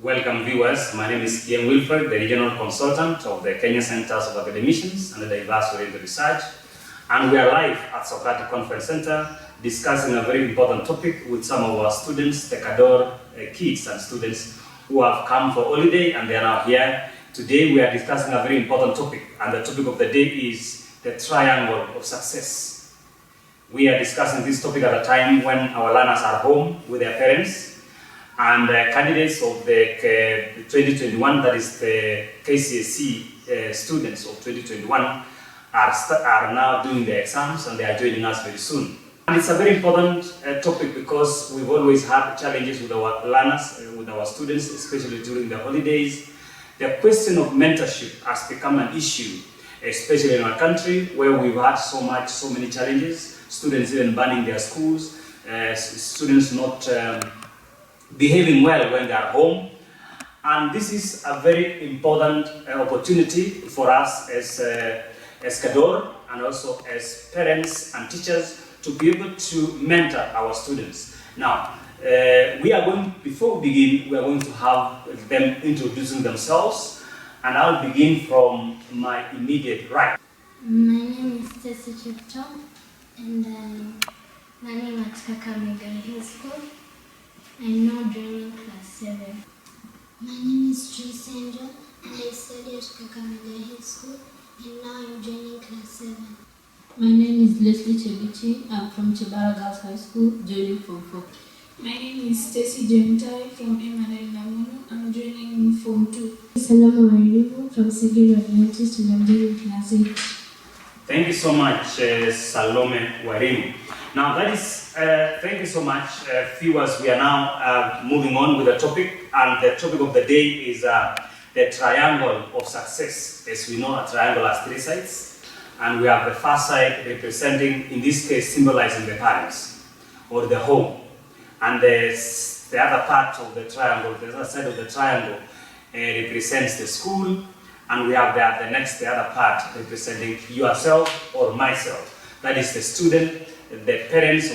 Welcome viewers, my name is Ian Wilfred, the Regional Consultant of the Kenya Centers of Academicians and the Diverse Oriented Research, and we are live at Socratic Conference Center discussing a very important topic with some of our students, the Cador kids and students who have come for holiday and they are now here. Today we are discussing a very important topic, and the topic of the day is the triangle of success. We are discussing this topic at a time when our learners are home with their parents, and candidates of the 2021, that is the KCSE students of 2021, are now doing their exams and they are joining us very soon. And it's a very important topic because we've always had challenges with our learners, with our students, especially during the holidays. The question of mentorship has become an issue, especially in our country where we've had so many challenges, students even banning their schools, students not behaving well when they are home. And this is a very important opportunity for us as Cador and also as parents and teachers to be able to mentor our students. Now, before we begin, we are going to have them introducing themselves, and I'll begin from my immediate right. My name is Untitled Chapter, and my name at Kakamega High School. I'm now joining class 7. My name is Tracy Angel, and I study at Kakamega High School, and now I'm joining class 7. My name is Leslie Chebichi. I'm from Chibara Girls High School, joining Form 4. My name is Stacy Jentai from Emmanuel Namuno. I'm joining Form 2. Salome Wairimu from Sigiri Adventist, and I'm joining class 8. Thank you so much, Salome Wairimu. Now that is, thank you so much, viewers. We are now moving on with the topic, and the topic of the day is the triangle of success. As we know, a triangle has 3 sides, and we have the first side representing, in this case, symbolizing the parents or the home, and the other part of the triangle, the other side of the triangle, represents the school, and we have the other part representing yourself or myself. That is the student, the parents,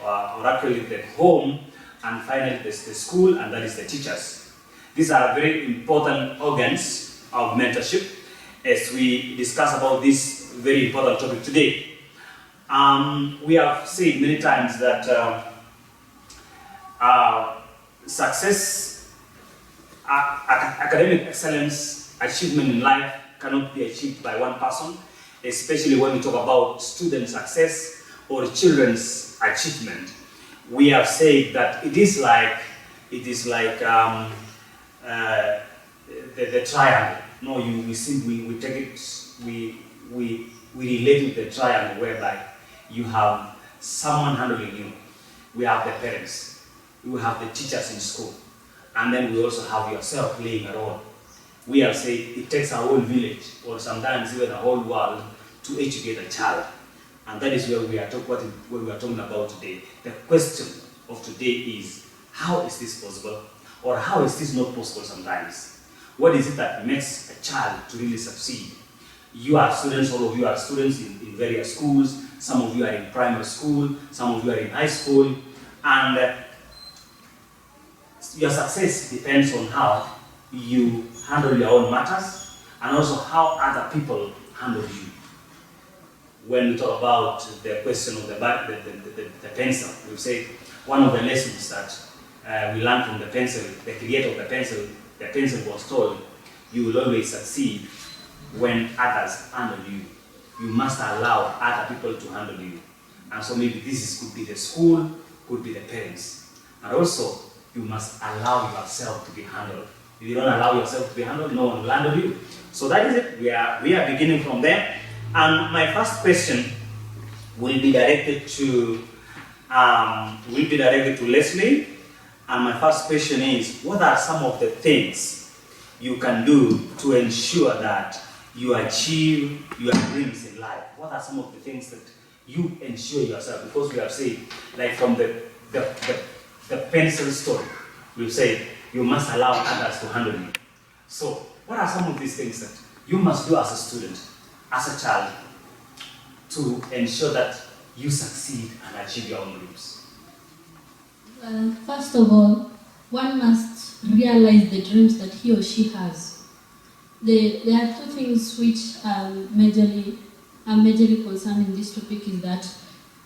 or actually the home, and finally the school, and that is the teachers. These are very important organs of mentorship as we discuss about this very important topic today. We have said many times that success, academic excellence, achievement in life cannot be achieved by one person, especially when we talk about student success or children's achievement. We have said that it is like the triangle. No, we take it, we relate to the triangle whereby you have someone handling you. We have the parents, we have the teachers in school, and then we also have yourself playing a role. We have said it takes a whole village, or sometimes even a whole world, to educate a child. And that is where we are talking about today. The question of today is, how is this possible? Or how is this not possible sometimes? What is it that makes a child to really succeed? You are students, all of you are students in various schools. Some of you are in primary school, some of you are in high school. And your success depends on how you handle your own matters and also how other people handle you. When we talk about the question of the pencil, we say one of the lessons that we learned from the pencil, the creator of the pencil was told, you will always succeed when others handle you. You must allow other people to handle you. And so maybe could be the school, could be the parents. And also, you must allow yourself to be handled. If you don't allow yourself to be handled, no one will handle you. So that is it. We are beginning from there. And my first question will be directed to Leslie. And my first question is, what are some of the things you can do to ensure that you achieve your dreams in life? What are some of the things that you ensure yourself? Because we have said, like from the pencil story, we've said you must allow others to handle you. So what are some of these things that you must do as a student, as a child, to ensure that you succeed and achieve your own dreams? First of all, one must realize the dreams that he or she has. There are two things which are majorly concerned in this topic is that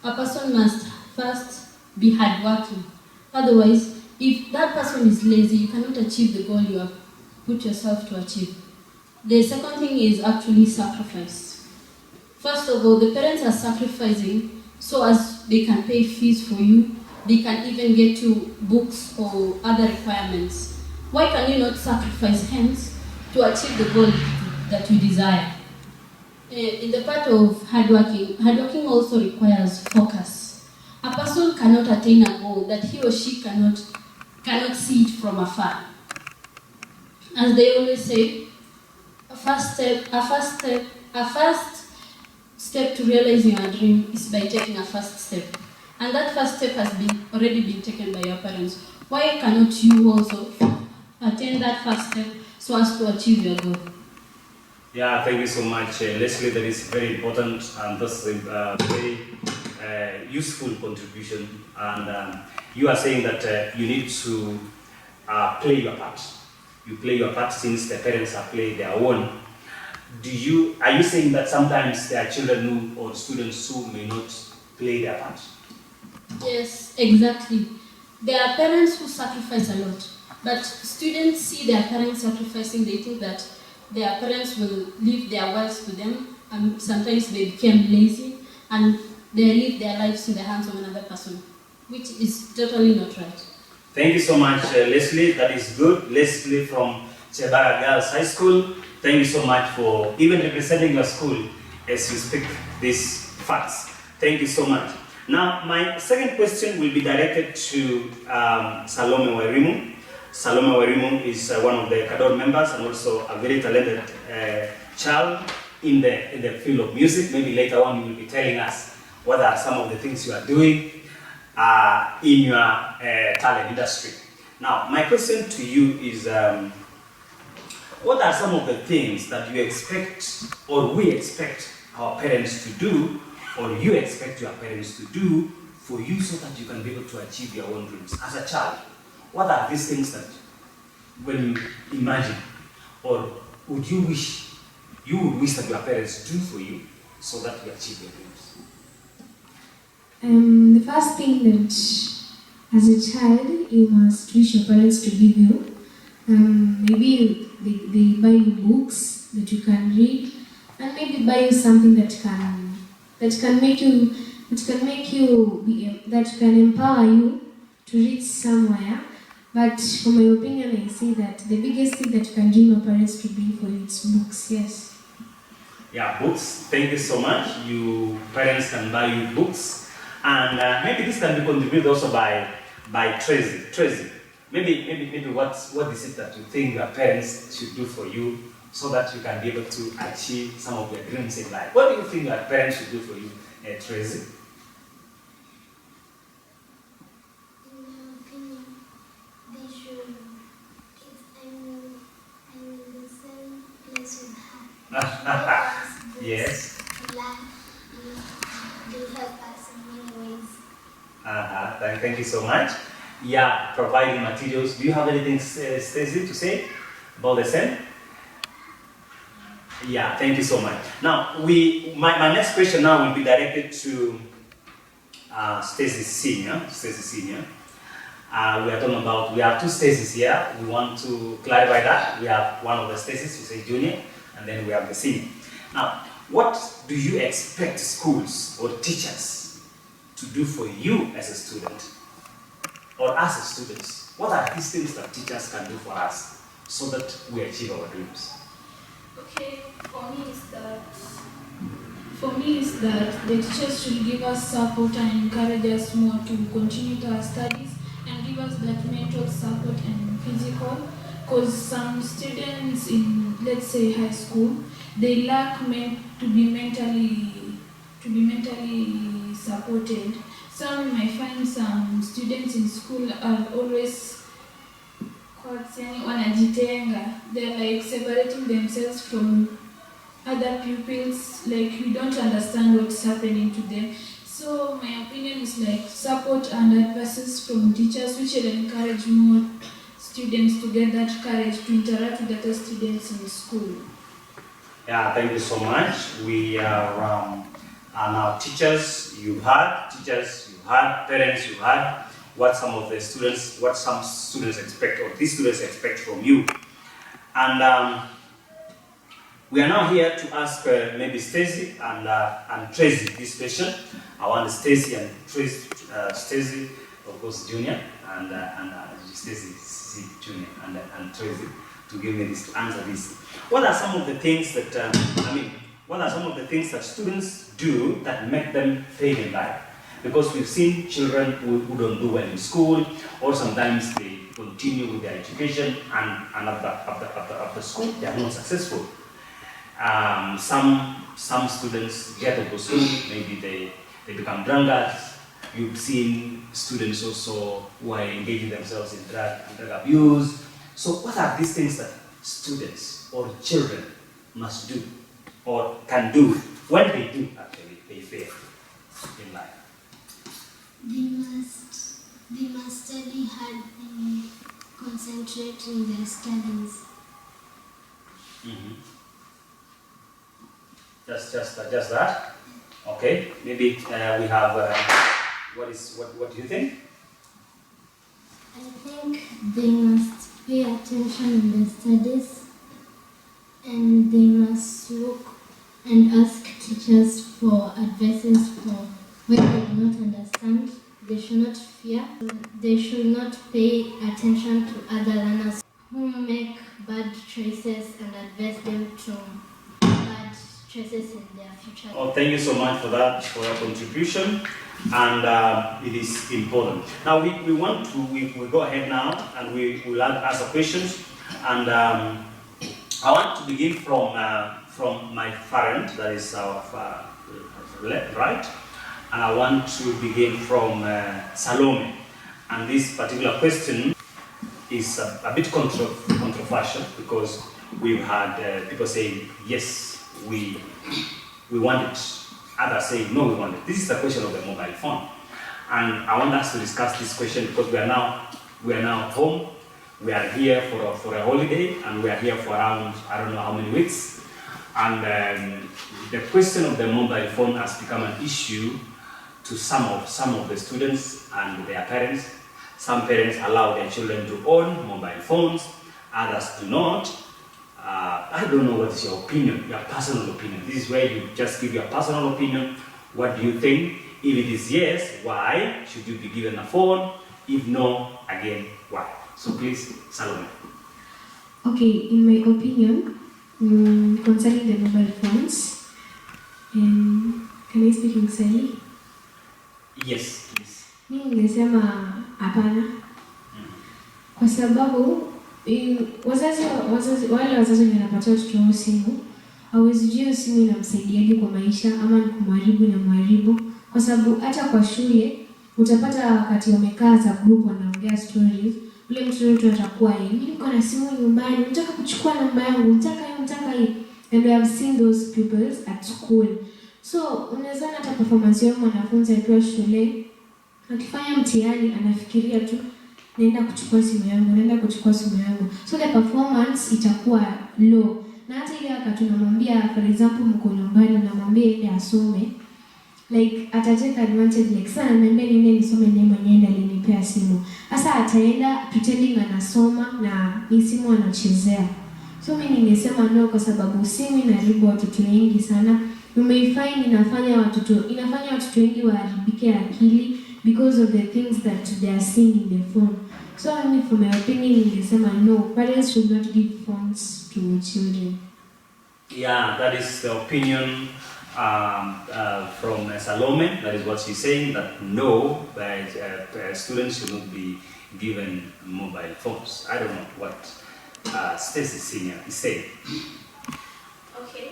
a person must first be hardworking. Otherwise, if that person is lazy, you cannot achieve the goal you have put yourself to achieve. The second thing is actually sacrifice. First of all, the parents are sacrificing so as they can pay fees for you, they can even get you books or other requirements. Why can you not sacrifice hence to achieve the goal that you desire? In the part of hardworking also requires focus. A person cannot attain a goal that he or she cannot see it from afar. As they always say, a first step to realizing your dream is by taking a first step. And that first step has already been taken by your parents. Why cannot you also attain that first step so as to achieve your goal? Yeah, thank you so much, Leslie. That is very important and that's a very useful contribution. And you are saying that you need to play your part. You play your part since the parents have played their own. Are you saying that sometimes there are children or students who may not play their part? Yes, exactly. There are parents who sacrifice a lot, but students see their parents sacrificing. They think that their parents will leave their wives to them, and sometimes they become lazy and they leave their lives in the hands of another person, which is totally not right. Thank you so much, Leslie. That is good. Leslie from Chebara Girls High School. Thank you so much for even representing your school as you speak these facts. Thank you so much. Now, my second question will be directed to Salome Wairimu. Salome Wairimu is one of the Cador members and also a very talented child in the field of music. Maybe later on you will be telling us what are some of the things you are doing in your talent industry. Now, my question to you is, what are some of the things that you expect or we expect our parents to do or you expect your parents to do for you so that you can be able to achieve your own dreams as a child? What are these things that when you imagine or would you wish that your parents do for you so that you achieve your dreams? The first thing that as a child you must wish your parents to give you, maybe they buy you books that you can read, and maybe buy you something that can empower you to reach somewhere. But for my opinion, I say that the biggest thing that you can dream your parents to be for you is books. Yes. Yeah, books. Thank you so much. You parents can buy you books, and maybe this can be contributed also by Tracy. Tracy, maybe what is it that you think your parents should do for you so that you can be able to achieve some of your dreams in life? What do you think your parents should do for you, Tracy? In my opinion, they should I'm in the same place with her. Yes. They help us in many ways. Thank you so much. Yeah, providing materials. Do you have anything, Stacey, to say about the same? Yeah, thank you so much. Now, my next question now will be directed to Stacey Senior. Stacey Senior. We have two Staceys here. We want to clarify that. We have one of the Staceys, you say junior, and then we have the senior. Now, what do you expect schools or teachers to do for you as a student or as a students? What are these things that teachers can do for us so that we achieve our dreams? Okay, for me is that the teachers should give us support and encourage us more to continue to our studies and give us that mental support and physical, because some students in, let's say, high school, they lack to be mentally supported. Some might find some students in school are always they're like separating themselves from other pupils, like you don't understand what's happening to them. So my opinion is like support and advices from teachers which will encourage more students to get that courage to interact with other students in school? Yeah, thank you so much. We are now teachers. You've heard parents. You've heard what some students expect, or these students expect from you. And we are now here to ask maybe Stacy and Tracy this question. I want Stacy and Tracy, Stacy, of course, Junior, and Stacy Junior, and Tracy, to give me this, to answer this. What are some of the things that what are some of the things that students do that make them fail in life? Because we've seen children who don't do well in school, or sometimes they continue with their education and after school they are not successful. Some students get into school, maybe they become drunkards. You've seen students also who are engaging themselves in drug abuse. So what are these things that students or children must do or can do? When they do, actually, they fail in life. They must study hard and concentrate in their studies. Mm-hmm. Just that. Okay. Maybe we have. What do you think? I think they must pay attention in their studies, and they must look and ask teachers for advices for when they do not understand. They should not fear. They should not pay attention to other learners who make bad choices and advise them to bad choices in their future. Oh, thank you so much for that, for your contribution, and it is important. Now we go ahead now, and we will answer questions, and I want to begin from my parent, that is our left, right, and I want to begin from Salome, and this particular question is a bit controversial, because we've had people saying yes, we want it. Others say no, we want it. This is the question of the mobile phone, and I want us to discuss this question because we are now home. We are here for a holiday, and we are here for around, I don't know how many weeks, and the question of the mobile phone has become an issue to some of the students and their parents. Some parents allow their children to own mobile phones, others do not. I don't know what is your opinion, your personal opinion. This is where you just give your personal opinion. What do you think? If it is yes, why should you be given a phone? If no, again, why? So please, Salome. Okay, in my opinion, concerning the mobile phones, can I speak in Kiswahili? Yes, please. Mimi ningesema hapana, kwa sababu wale wazazi wanapatia watoto wao simu, hawezi jua simu inamsaidiaje kwa maisha ama ni kumharibu, kwa sababu hata kwa shule utapata wakati wamekaa za group wanaongea stories, ule mtoto atakuwa mimi niko na simu nyumbani, nataka kuchukua namba yangu, nataka hii, and we have seen those pupils at school. So unaweza hata performance ya mwanafunzi akiwa shule akifanya mtihani anafikiria tu naenda kuchukua simu yangu, so the performance itakuwa low. Na hata ile wakati unamwambia, for example, mko nyumbani unamwambia ile asome, like atateka advantage, like sana niambia nini nisome naye mwenyewe alinipea simu. Sasa ataenda pretending anasoma na hii simu anachezea. So mimi ningesema no, kwa sababu simu inaharibu watoto wengi sana. Umeifanya inafanya watoto wengi waharibike akili because of the things that they are seeing in the phone. So I mean, from my opinion, ningesema no, parents should not give phones to children. Yeah, that is the opinion from Salome. That is what she's saying, that no, students should not be given mobile phones. I don't know what Stacy Senior is saying. Okay.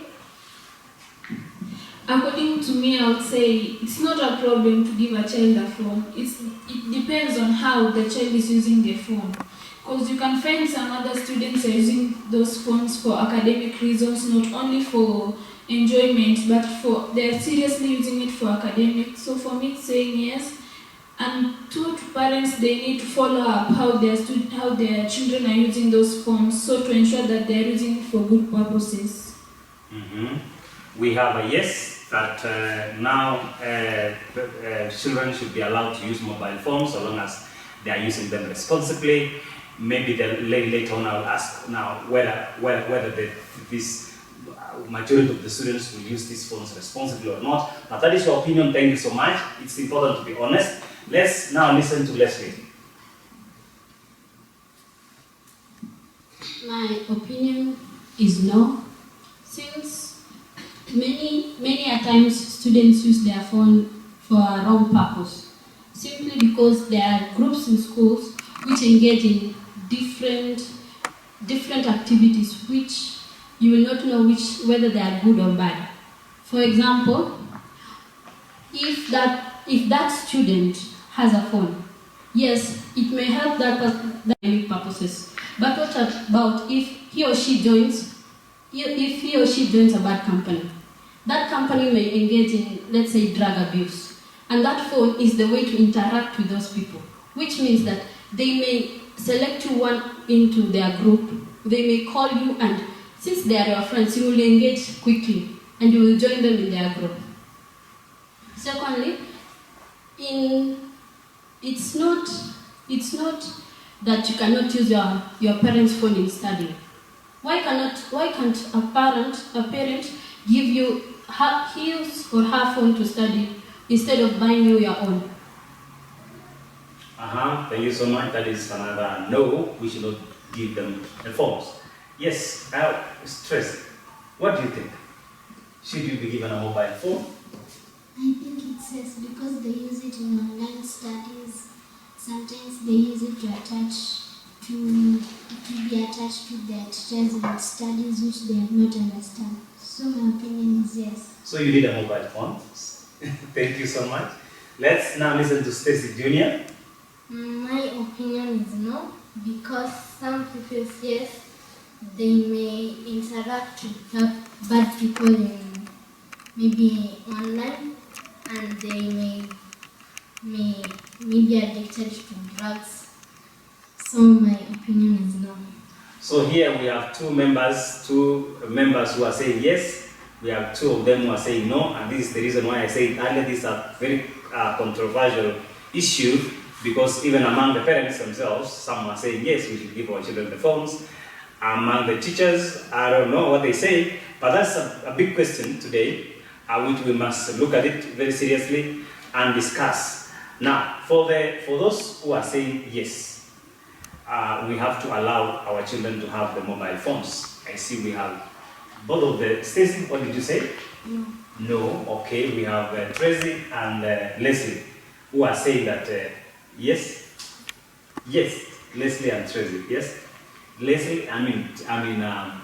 According to me, I would say it's not a problem to give a child a phone. It depends on how the child is using the phone. Because you can find some other students are using those phones for academic reasons, not only for enjoyment, but they're seriously using it for academics. So for me, saying yes, And two, to parents, they need to follow up how their children are using those phones, so to ensure that they are using it for good purposes. We have a yes that now children should be allowed to use mobile phones so long as they are using them responsibly. Maybe later on I'll ask now whether this majority of the students will use these phones responsibly or not. But that is your opinion. Thank you so much. It's important to be honest. Let's now listen to Leslie. My opinion is no, since many a times students use their phone for a wrong purpose, simply because there are groups in schools which engage in different activities which you will not know whether they are good or bad. For example, if that student has a phone, yes, it may help that purposes. But what about if he or she joins a bad company? That company may engage in, let's say, drug abuse, and that phone is the way to interact with those people, which means that they may select you one into their group. They may call you, and since they are your friends, you will engage quickly and you will join them in their group. Secondly, it's not that you cannot use your parents' phone in studying. Why can't a parent give you his or her phone to study instead of buying you your own? Thank you so much. That is another no. We should not give them the phones. Yes, Tracy, what do you think? Should you be given a mobile phone? I think it's yes, because they use it in online studies. Sometimes they use it to be attached to their teachers in studies which they have not understand. So my opinion is yes. So you need a mobile phone. Thank you so much. Let's now listen to Stacy Jr. My opinion is no, because some people yes, they may interact with bad people in maybe online, and they may be addicted to drugs. So my opinion is no. So here we have two members who are saying yes. We have two of them who are saying no, and this is the reason why I said earlier this is a very controversial issue, because even among the parents themselves, some are saying yes, we should give our children the phones. Among the teachers, I don't know what they say, but that's a big question today, which we must look at it very seriously and discuss. Now, for those who are saying yes, we have to allow our children to have the mobile phones. I see we have both of the, Stacey, what did you say? No. No, okay, we have Tracy and Leslie, who are saying that yes, Leslie and Tracy, yes. Leslie,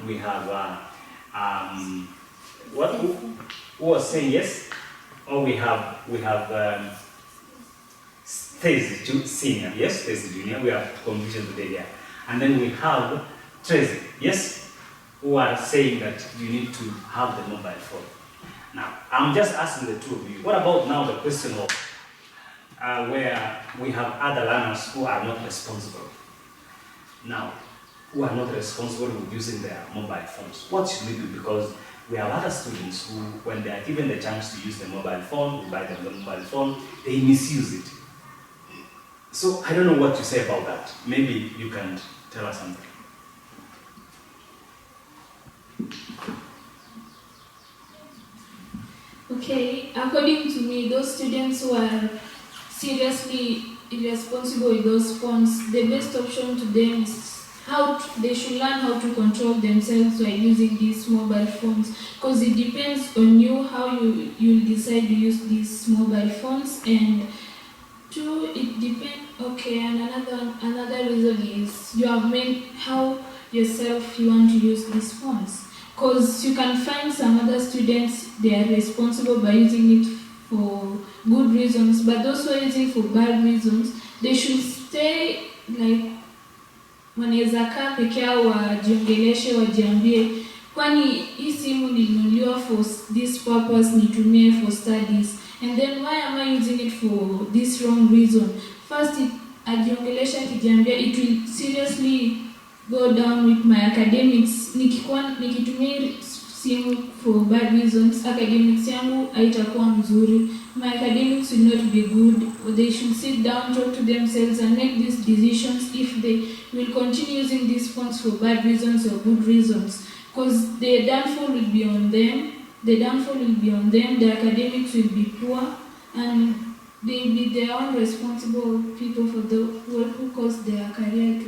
we have who was saying yes, or we have Stacey Senior, yes, Stacey Junior. We have confusion today there, and then we have Tracy, yes, who are saying that you need to have the mobile phone. Now, I'm just asking the two of you. What about now the question of where we have other learners who are not responsible? Now, who are not responsible with using their mobile phones. What should we do? Because we have other students who, when they are given the chance to use the mobile phone, we buy them the mobile phone, they misuse it. So I don't know what to say about that. Maybe you can tell us something. Okay, according to me, those students who are seriously irresponsible with those phones, the best option to them is they should learn how to control themselves while using these mobile phones, because it depends on you how you decide to use these mobile phones. And two, it depends. Okay, and another reason is you have made how yourself you want to use these phones, because you can find some other students, they are responsible by using it for good reasons, but those who are using for bad reasons, they should stay like wanaweza kaa peke yao wajiongeleshe, wajiambie kwani hii simu nilinunuliwa for this purpose, nitumie for studies, And then why am I using it for this wrong reason? First, akiongelesha kijiambia it will seriously go down with my academics. Nikitumia simu for bad reasons, academics yangu haitakuwa mzuri. My academics will not be good. They should sit down, talk to themselves and make these decisions if they will continue using these phones for bad reasons or good reasons. Because the downfall will be on them. The academics will be poor, and they will be their own responsible people for the who caused their career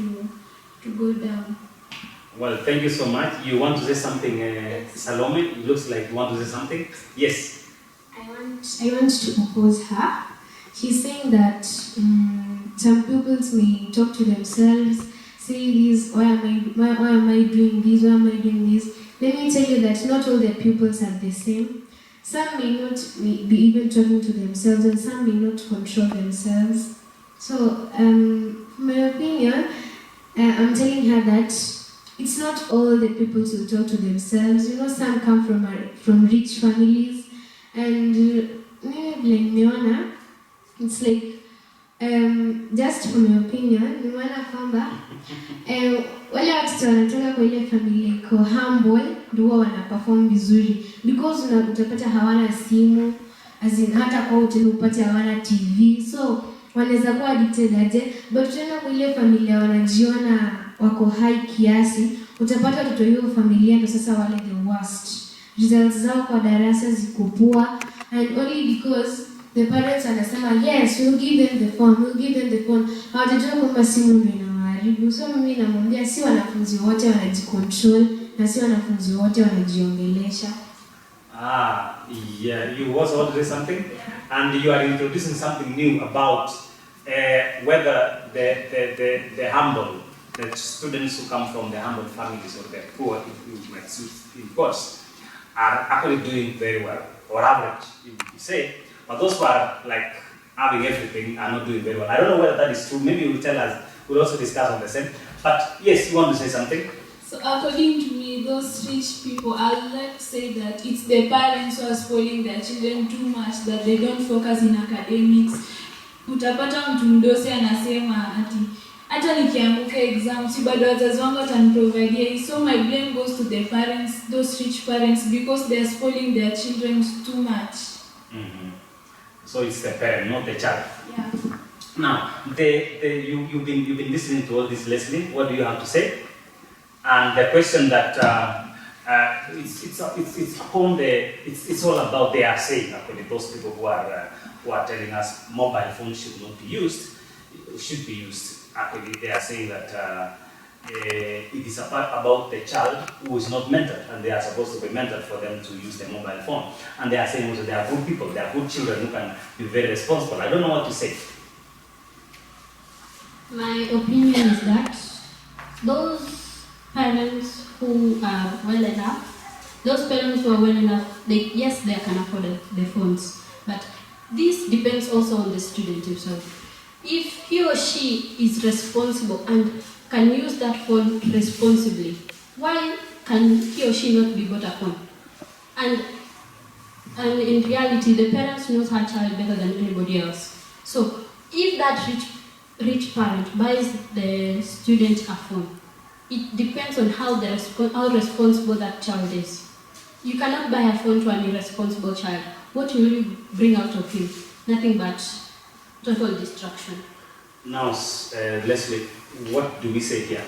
to go down. Well, thank you so much. You want to say something, Salome? It looks like you want to say something. Yes. I want to oppose her. She's saying that some pupils may talk to themselves, say this, why am I doing this, why am I doing this? Let me tell you that not all the pupils are the same. Some may not be even talking to themselves, and some may not control themselves. So, in my opinion, I'm telling her that it's not all the pupils who talk to themselves. You know, some come from rich families, and it's like, just from my opinion, nimeona kwamba wale watoto wanatoka kwa ile familia iko humble ndio huwa wanaperform vizuri, because utapata hawana simu, hata kwa hotel upate hawana TV, so wanaweza kuwa addicted aje. But tena kwa ile familia wanajiona wako high kiasi, utapata watoto hiyo familia ndio sasa wale the worst. Results zao kwa darasa ziko poor, and only because the parents anasema yes, we'll give them the phone. Hawajajua kwamba simu ndio inawaharibu. So mimi namwambia si wanafunzi wote wanajicontrol na si wanafunzi wote wanajiongelesha. Yeah, you also want to say something, and you are introducing something new about whether the humble, the students who come from the humble families or the poor, if you might in quotes, are actually doing very well, or average, you say. But those who are like having everything are not doing very well. I don't know whether that is true. Maybe you will tell us. We'll also discuss on the same. But yes, you want to say something? So according to me, those rich people, I would like to say that it's the parents who are spoiling their children too much, that they don't focus in academics. Utapata mtu mdosi anasema ati hata nikianguka exam si bado wazazi wangu wataniprovidea. So my blame goes to the parents, those rich parents, because they are spoiling their children too much. Mm-hmm. So it's the parent, not the child. Yeah. Now, you've been listening to all this, Leslie. What do you have to say? And the question that it's upon it's all about they are saying actually those people who are telling us mobile phones should not be used, should be used. Actually, they are saying that it is about the child who is not mentored, and they are supposed to be mentored for them to use the mobile phone. And they are saying also they are good people, they are good children who can be very responsible. I don't know what to say. My opinion is that those parents who are well enough, yes, they can afford the phones, but this depends also on the student himself. If he or she is responsible and can use that phone responsibly, why can he or she not be bought a phone? And in reality, the parents knows her child better than anybody else. So if that rich parent buys the student a phone, it depends on how responsible that child is. You cannot buy a phone to an irresponsible child. What will you bring out of him? Nothing but total destruction. Now, Leslie, what do we say here?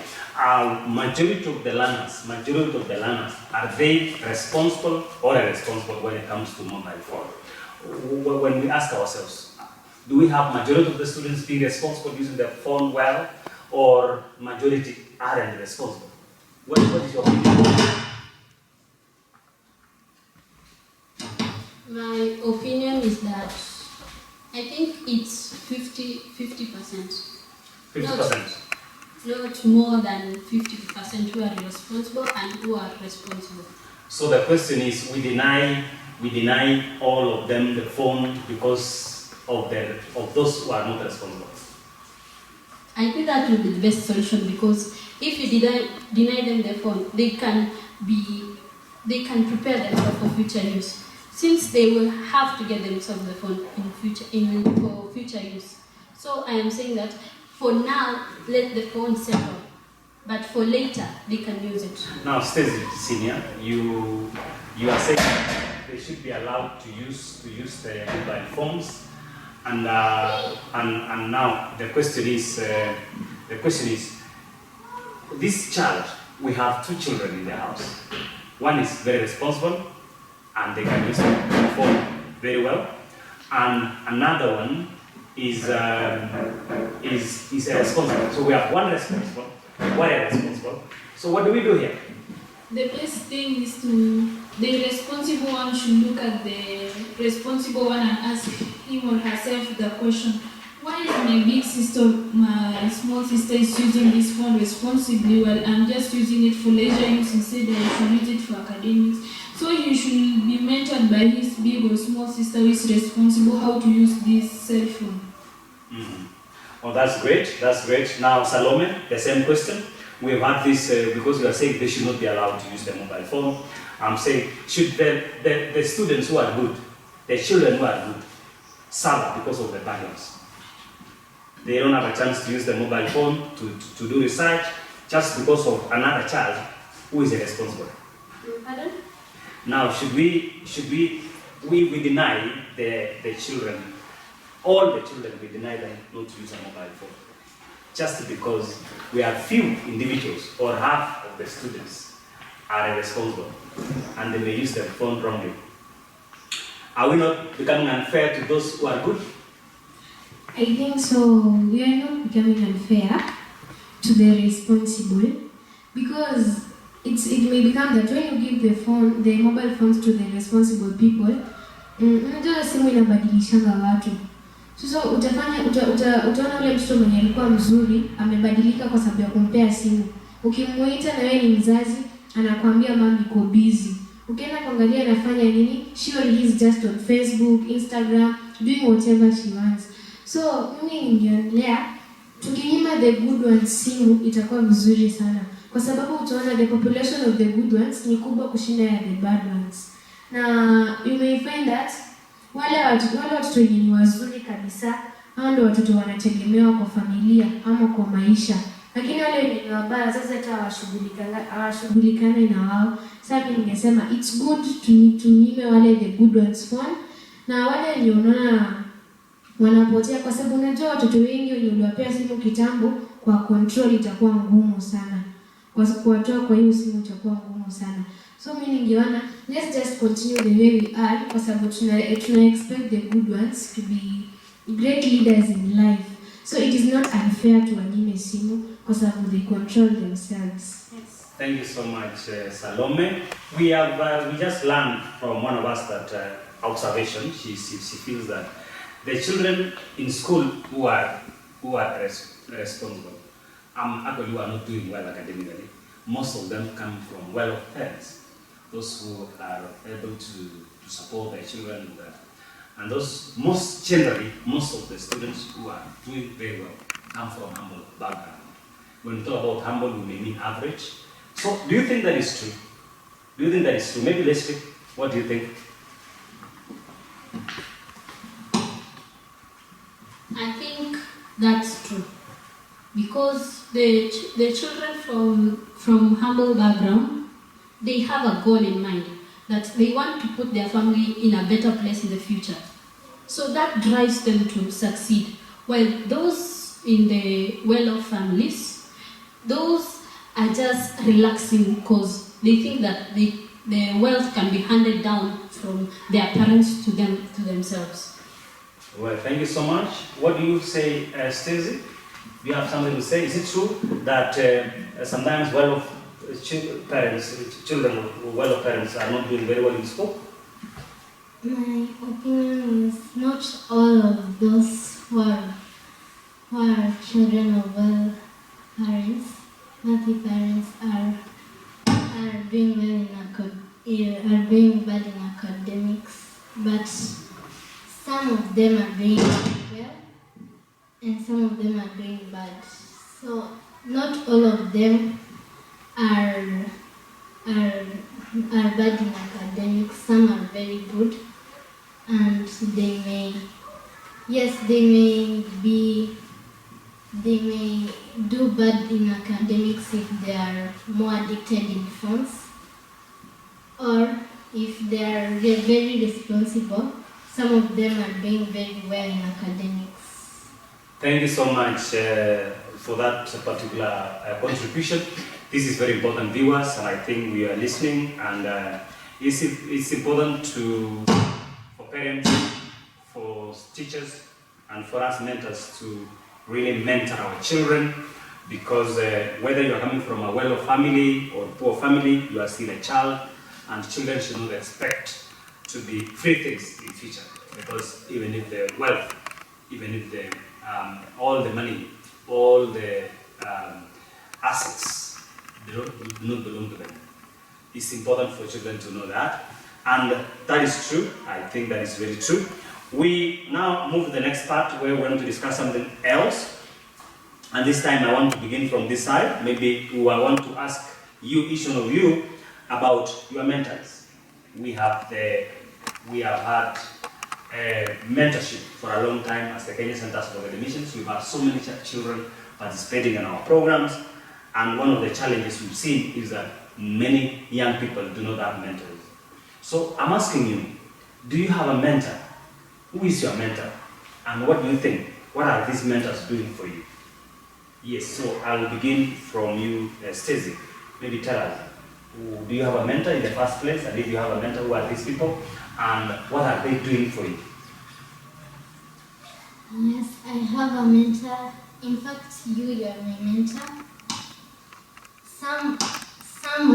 Majority of the learners, are they responsible or irresponsible when it comes to mobile phone? When we ask ourselves, do we have majority of the students being responsible using their phone well, or majority aren't responsible? What is your opinion? My opinion is that I think it's 50%. 50%? Not more than 50% who are irresponsible and who are responsible. So the question is, we deny all of them the phone because of those who are not responsible. I think that will be the best solution, because if you deny them the phone, they can prepare themselves for future use. since they will have to get themselves the phone for future use. So I am saying that for now, let the phone settle, but for later, they can use it. Now, Stacey Senior, you are saying they should be allowed to use the mobile phones, and now the question is this child. We have two children in the house. One is very responsible, and they can use the phone very well, and another one is irresponsible. So we have one responsible, one irresponsible. So what do we do here? The best thing is the responsible one should look at the responsible one and ask him or herself the question, why is my big sister, my small sister is using this phone responsibly while I'm just using it for leisure use instead I should use it for academics? So you should be mentored by his big or small sister who is responsible how to use this cell phone. Mm-hmm. Oh, that's great. That's great. Now, Salome, the same question. We have had this because you are saying they should not be allowed to use the mobile phone. I'm saying, should the students who are good, the children who are good, suffer because of the balance? They don't have a chance to use the mobile phone to do research just because of another child who is irresponsible. Pardon? Now, should we deny the children, all the children, we deny them not to use a mobile phone? Just because we have few individuals or half of the students are irresponsible and they may use their phone wrongly. Are we not becoming unfair to those who are good? I think so. We are not becoming unfair to the responsible because it may become that when you give the mobile phones to the responsible people, unajua simu inabadilishanga watu. Sasa utaona ule mtoto mwenye alikuwa mzuri amebadilika kwa sababu ya kumpea simu. Ukimuita na wewe ni mzazi, anakuambia mama iko busy. Ukienda kuangalia anafanya nini? Sure, he is just on Facebook, Instagram, doing whatever she wants. So mimi ningeonelea tukinyima the good ones simu itakuwa vizuri sana. Kwa sababu utaona the population of the good ones ni kubwa kushinda ya the bad ones. Na you may find that wale watoto wenye ni wazuri kabisa, hao ndio watoto wanategemewa kwa familia ama kwa maisha. Lakini wale wenye ni wabaya sasa hata hawashughulikani na wao. Sasa mimi ningesema it's good tunyime wale the good ones phone, na wale wenye unaona wanapotea, kwa sababu unajua watoto wengi wenye uliwapea simu kitambo kwa control itakuwa ngumu sana. Kwa kuwatoa kwa hiyo simu itakuwa ngumu sana. So mimi ningeona let's just continue the way we are, kwa sababu tuna expect the good ones to be great leaders in life. So it is not unfair to wanyime simu kwa sababu they control themselves. Yes. Thank you so much, Salome. We just learned from one of us that observation. She feels that the children in school who are responsible, actually who are not doing well academically, most of them come from well-off parents. Those who are able to support their children with that. And most of the students who are doing very well come from humble background. When we talk about humble, we may mean average. So do you think that is true? Do you think that is true? Maybe Leslie, what do you think? I think that's true. Because the children from humble background, they have a goal in mind that they want to put their family in a better place in the future. So that drives them to succeed. While those in the well-off families, those are just relaxing because they think that the wealth can be handed down from their parents to themselves. Well, thank you so much. What do you say, Stacey? Do you have something to say? Is it true that sometimes well-off children of well-off parents are not doing very well in school? My opinion is not all of those who are children of wealthy parents are doing well are doing bad in academics, but some of them are doing well and some of them are doing bad. So not all of them are are bad in academics, some are very good, and they may do bad in academics if they are more addicted in phones, or if they are very responsible. Some of them are doing very well in academics. Thank you so much for that particular contribution. This is very important, viewers, and I think we are listening. And it's important for parents, for teachers, and for us mentors to really mentor our children, because whether you are coming from a well-off family or poor family, you are still a child, and children should not expect to be free things in future, because even if the wealth, even if the all the money, all the assets do not belong to them. It's important for children to know that, and that is true. I think that is very true. We now move to the next part where we're going to discuss something else, and this time I want to begin from this side. Maybe I want to ask you, each one of you, about your mentors. We have had mentorship for a long time as the Kenya Centers for Academicians. We've had so many children participating in our programs, and one of the challenges we've seen is that many young people do not have mentors. So I'm asking you, do you have a mentor? Who is your mentor? And what do you think? What are these mentors doing for you? Yes, so I will begin from you, Stacey. Maybe tell us, do you have a mentor in the first place? And if you have a mentor, who are these people? And what are they doing for you? Yes, I have a mentor. In fact, you are my mentor. Some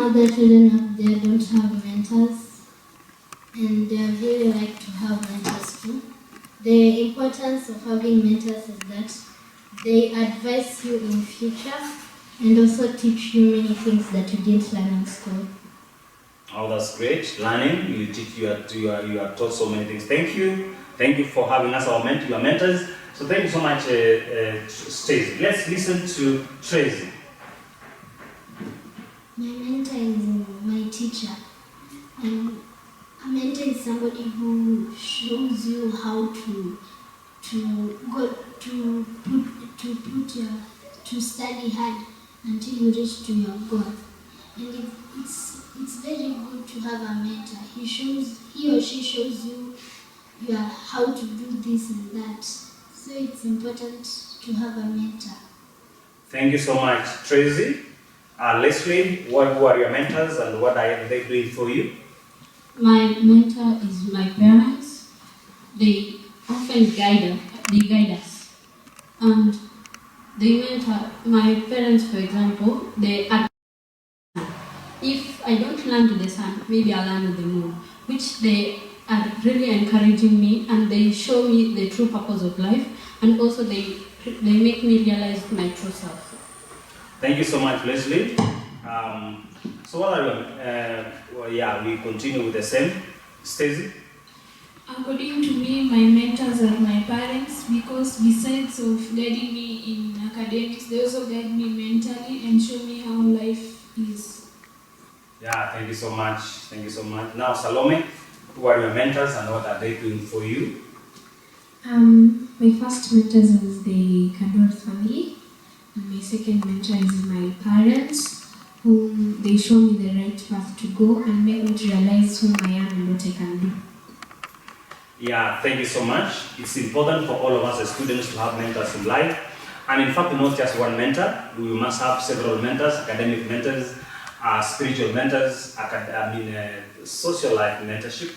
other children out there don't have mentors, and they really like to have mentors too. The importance of having mentors is that they advise you in future and also teach you many things that you didn't learn in school. Oh, that's great. Learning, you are taught so many things. Thank you for having us your mentors. So thank you so much, Stacey. Let's listen to Tracy. My mentor is my teacher, and a mentor is somebody who shows you how to study hard until you reach to your goal. And it's very good to have a mentor. He or she shows you how to do this and that. So it's important to have a mentor. Thank you so much, Tracy. Leslie, who are your mentors and what are they doing for you? My mentor is my parents. They often guide us. And they mentor my parents, for example, if I don't learn to the sun, maybe I'll learn to the moon, which they are really encouraging me, and they show me the true purpose of life, and also they make me realize my true self. Thank you so much, Leslie. So what are we continue with the same. Stacey? According to me, my mentors are my parents, because besides of guiding me in academics, they also guide me mentally and show me how life is. Yeah, thank you so much. Thank you so much. Now, Salome, who are your mentors and what are they doing for you? My first mentors is the Kandor family, and my second mentor is my parents, whom they show me the right path to go and make me realize who I am and what I can do. Yeah, thank you so much. It's important for all of us as students to have mentors in life. And in fact, not just one mentor. We must have several mentors, academic mentors, spiritual mentors, social life mentorship,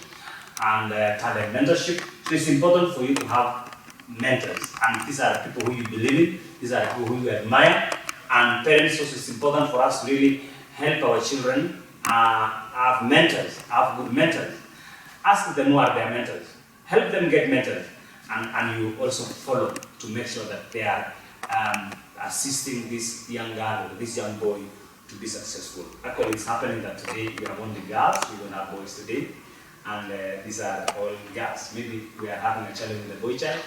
and talent mentorship. So it's important for you to have mentors. And these are people who you believe in. These are people who you admire. And parents also, it's important for us to really help our children have mentors, have good mentors. Ask them who are their mentors. Help them get mentors. And you also follow to make sure that they are assisting this young girl or this young boy to be successful. Actually, it's happening that today we have only girls, we don't have boys today. And these are all girls. Maybe we are having a challenge with the boy child.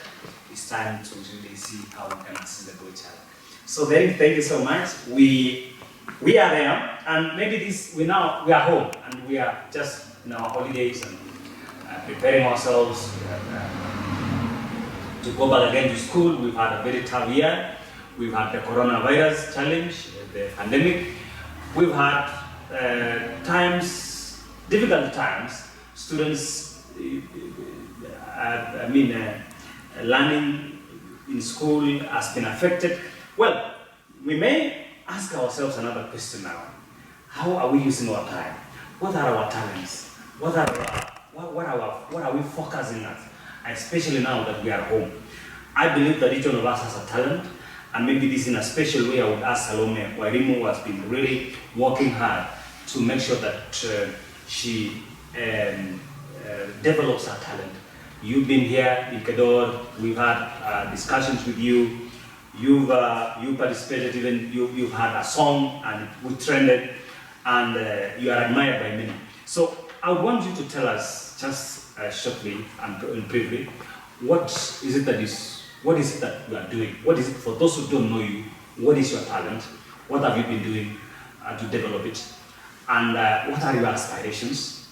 It's time to really see how we can assist the boy child. So then, thank you so much. We we are there, and maybe we are home, and we are just in our holidays and preparing ourselves to go back again to school. We've had a very tough year. We've had the coronavirus challenge, the pandemic. We've had difficult times. Students, learning in school has been affected. Well, we may ask ourselves another question now. How are we using our time? What are our talents? What are we focusing at? Especially now that we are home. I believe that each one of us has a talent, and maybe this in a special way I would ask Salome Wairimu, who has been really working hard to make sure that she develops her talent. You've been here in Kedor, we've had discussions with you. You participated, even you've had a song and we trended, and you are admired by many. So I would want you to tell us just shortly and briefly, what is it that you are doing? What is it, for those who don't know you, what is your talent? What have you been doing to develop it? And what are your aspirations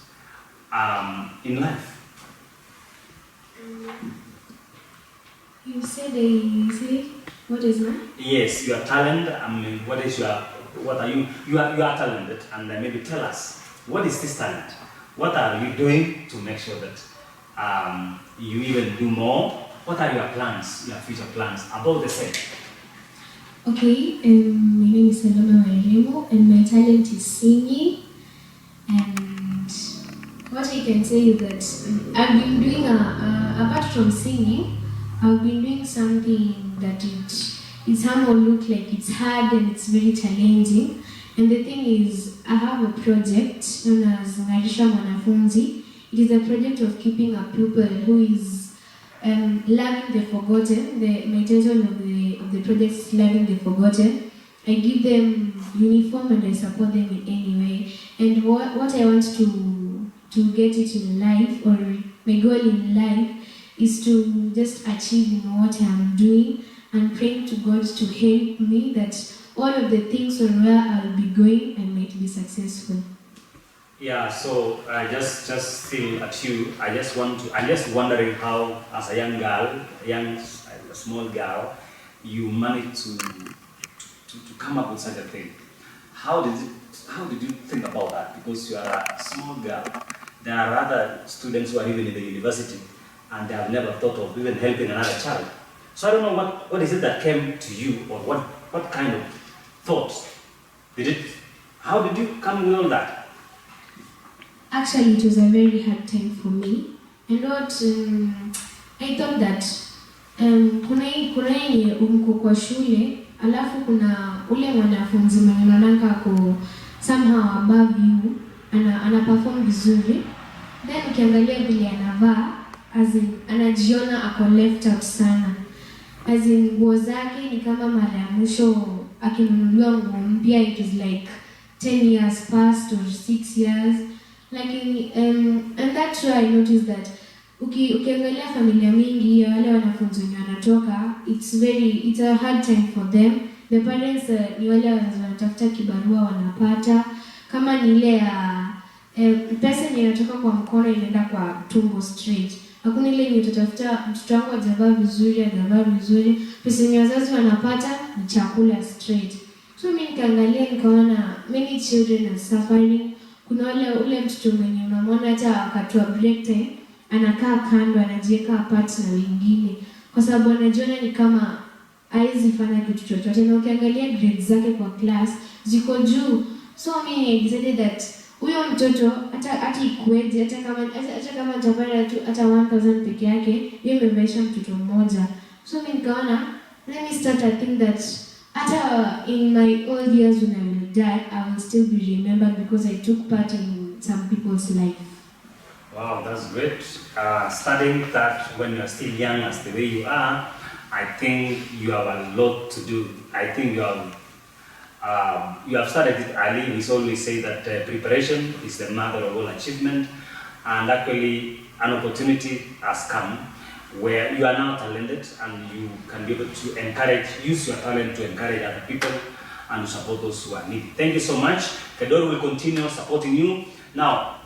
in life? You said what is mine? Yes, your talent. What are you? You are talented, and maybe tell us, what is this talent? What are you doing to make sure that you even do more? What are your plans, your future plans about the same? Okay, my name is Salome Wairimu, and my talent is singing. And what I can say is that I've been doing, apart from singing, I've been doing something that it somehow look like it's hard and it's very challenging. And the thing is, I have a project known as Ngarisha Mwanafunzi. It is a project of keeping a pupil who is loving the forgotten. My title of the project is Loving the Forgotten. I give them uniform and I support them in any way. And what I want to get it in life, or my goal in life, is to just achieve what I'm doing, and praying to God to help me that all of the things on where I'll be going, I might be successful. Yeah, so I just feel at you. I'm just wondering how, as a young girl, a small girl, you managed to come up with such a thing. How did you think about that? Because you are a small girl. There are other students who are even in the university, and they have never thought of even helping another child. So I don't know what is it that came to you, or what kind of thoughts how did you come with all that? Actually, it was a very hard time for me. And what I thought that kuna yenye umko kwa shule, alafu kuna ule mwanafunzi mwenye unaonanga ako somehow above you, ana perform vizuri, then ukiangalia vile anavaa, as in anajiona ako left out sana. As in nguo zake ni kama mara ya mwisho akinunuliwa nguo mpya, it is like 10 years past or 6 years. Like and that's why I noticed that ukiangalia familia mingi ya wale wanafunzi wenye wanatoka, it's a hard time for them. The parents ni wale wanatafuta kibarua wanapata, kama ni ile ya pesa yenye inatoka kwa mkono inaenda kwa tumbo straight. Hakuna ile yenye utatafuta mtoto wangu hajavaa vizuri, pesa yenye wazazi wanapata ni chakula straight. So mimi nikaangalia nikaona many children are suffering. Kuna ule mtoto mwenye unamwona hata wakati wa break time anakaa kando, anajiweka apart na wengine kwa sababu anajiona ni kama haizi fanya kitu chochote, na ukiangalia grades zake kwa class ziko juu. So mimi decided that huyo mtoto hata ikueje, hata kama nitapata tu hata 1000 peke yake, yeye imeisha mtoto mmoja. So mimi nikaona let me start a thing that hata in my old years when I will die, I will still be remembered because I took part in some people's life. Wow, that's great. Studying that when you are still young as the way you are, I think you have a lot to do. I think you have started it early. We always say that preparation is the mother of all achievement, and actually an opportunity has come where you are now talented and you can be able to use your talent to encourage other people and support those who are needy. Thank you so much. Kedoro will continue supporting you. Now,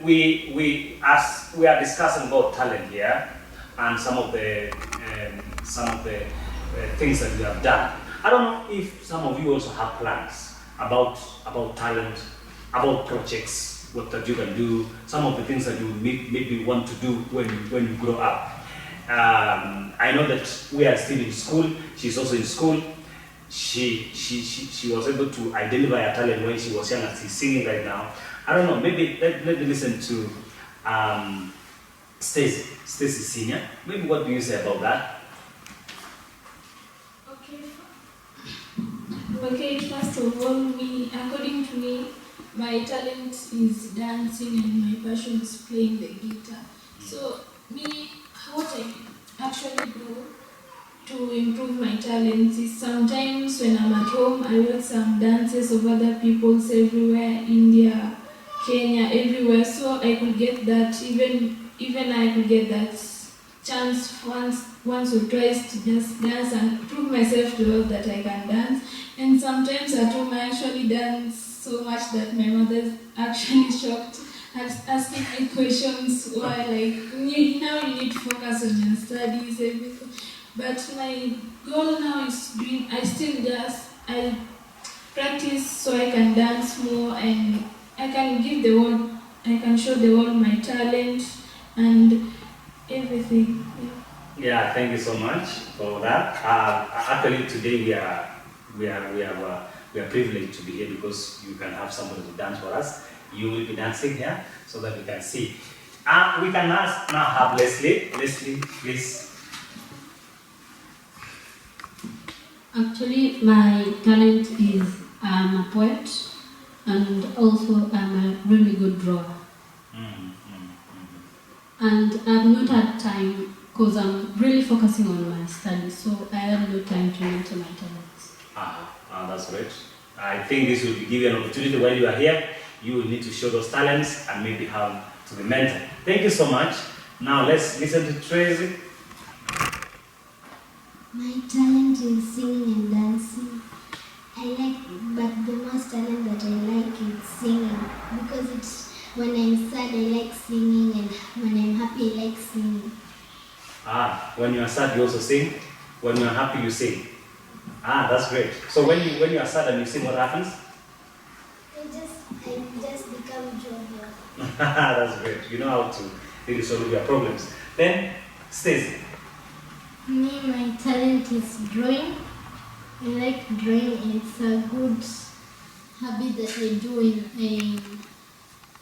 we are discussing about talent here and some of the things that we have done. I don't know if some of you also have plans about talent, about projects, what that you can do, some of the things that you maybe want to do when you grow up. I know that we are still in school. She's also in school. She was able to identify her talent when she was young, and she's singing right now. I don't know. Maybe let me listen to Stacy Senior. Maybe what do you say about that? Okay, first of all, according to me, my talent is dancing and my passion is playing the guitar. So, what I actually do to improve my talents is sometimes when I'm at home, I watch some dances of other people's everywhere, India, Kenya, everywhere. So I could get that, even I could get that chance once or twice to just dance and prove myself to all that I can dance. And sometimes at home I actually dance so much that my mother's actually shocked, asking me questions why, like, now you need to focus on your studies, everything. But my goal now is I practice so I can dance more and I can show the world my talent and everything. Yeah, thank you so much for that. Actually, today we are privileged to be here because you can have somebody to dance for us. You will be dancing here so that we can see. We can now have Leslie. Leslie, please. Actually, my talent is I'm a poet and also I'm a really good drawer. And I've not had time because I'm really focusing on my studies, so I had no time to mentor my talents. That's great. I think this will give you an opportunity while you are here. You will need to show those talents and maybe have to be mentored. Thank you so much. Now let's listen to Tracy. My talent is singing and dancing. But the most talent that I like is singing because it's when I'm sad I like singing and when I'm happy I like singing. When you are sad you also sing. When you are happy you sing. That's great. So when you are sad and you sing, what happens? I just become jovial. That's great. You know how to really solve your problems. Then Stacey. Me, my talent is drawing. I like drawing. It's a good habit that I do when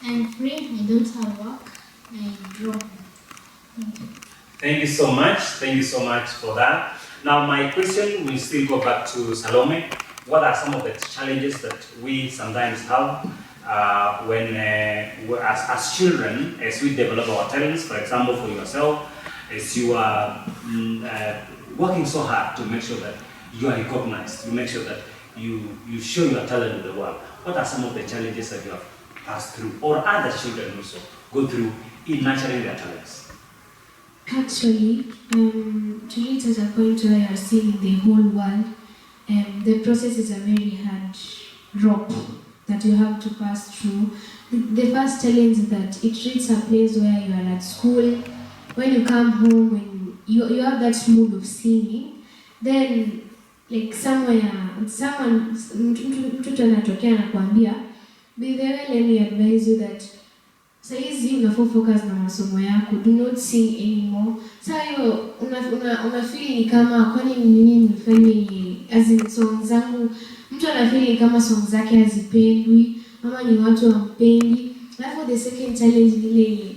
I'm free. I don't have work. I draw. Thank you. Thank you so much. Thank you so much for that. Now my question will still go back to Salome. What are some of the challenges that we sometimes have when as children, as we develop our talents? For example, for yourself, as you are working so hard to make sure that you are recognized, you make sure that you show your talent to the world. What are some of the challenges that you have passed through, or other children also go through in nurturing their talents? Actually, to reach at a point where you are seeing the whole world, the process is a very hard rope that you have to pass through. The first challenge is that it reaches a place where you are at school. When you come home, when you have that mood of singing, then like mtoto anatokea anakuambia, by the way, let me advise you that saizi unafaa focus na masomo yako, do not sing anymore. Sasa hiyo una feel ni kama kwani nini nifanye as in songs zangu, mtu ana feel kama songs zake hazipendwi ama ni watu wampendi. Alafu the second challenge ni ile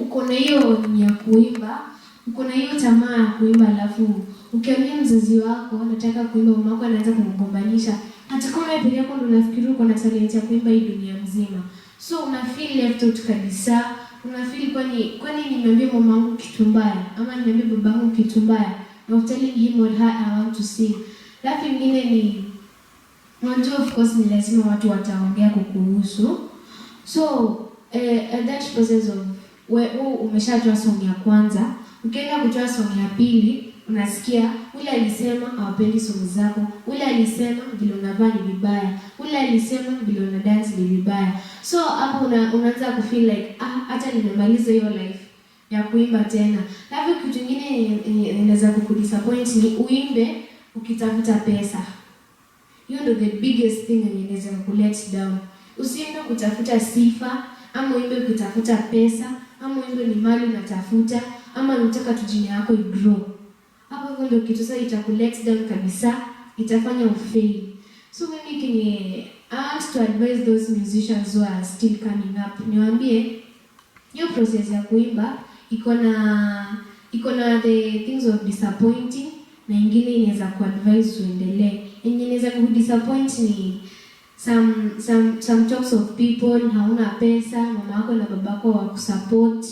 uko na hiyo ya kuimba, uko na hiyo tamaa ya kuimba, alafu ukiambia mzazi wako nataka kuimba, mama yako anaanza kukugombanisha. Hata kama wewe peke yako ndio unafikiri uko na talent ya kuimba hii dunia mzima. So una feel left out kabisa. Una feel kwani nimeambia mama yangu kitu mbaya ama nimeambia baba yangu kitu mbaya. I'm telling him or her I want to sing. Alafu ingine ni unajua of course ni lazima watu wataongea kukuhusu. So that process of umeshatoa song ya kwanza, ukienda kutoa song ya pili, unasikia ule alisema hawapendi somo zako, ule alisema vile unavaa ni vibaya, ule alisema vile una dance ni vibaya. So hapo unaanza kufeel like hata nimemaliza hiyo life ya kuimba tena. Alafu kitu kingine inaweza kukudisappoint ni uimbe ukitafuta pesa. Hiyo ndio the biggest thing inaweza kulet down. Usiimbe kutafuta sifa, ama uimbe kutafuta pesa, ama uimbe ni mali unatafuta, ama unataka tu jina yako igrow. Hapo ndio kitu sasa itakulet down kabisa, itafanya ufail. So mimi I want to advise those musicians who are still coming up. Niwaambie hiyo process ya kuimba iko na the things of disappointing, na ingine inaweza kuadvise uendelee. Ingine inaweza kudisappoint ni some talks of people, hauna pesa, mama yako na babako wa kusupport,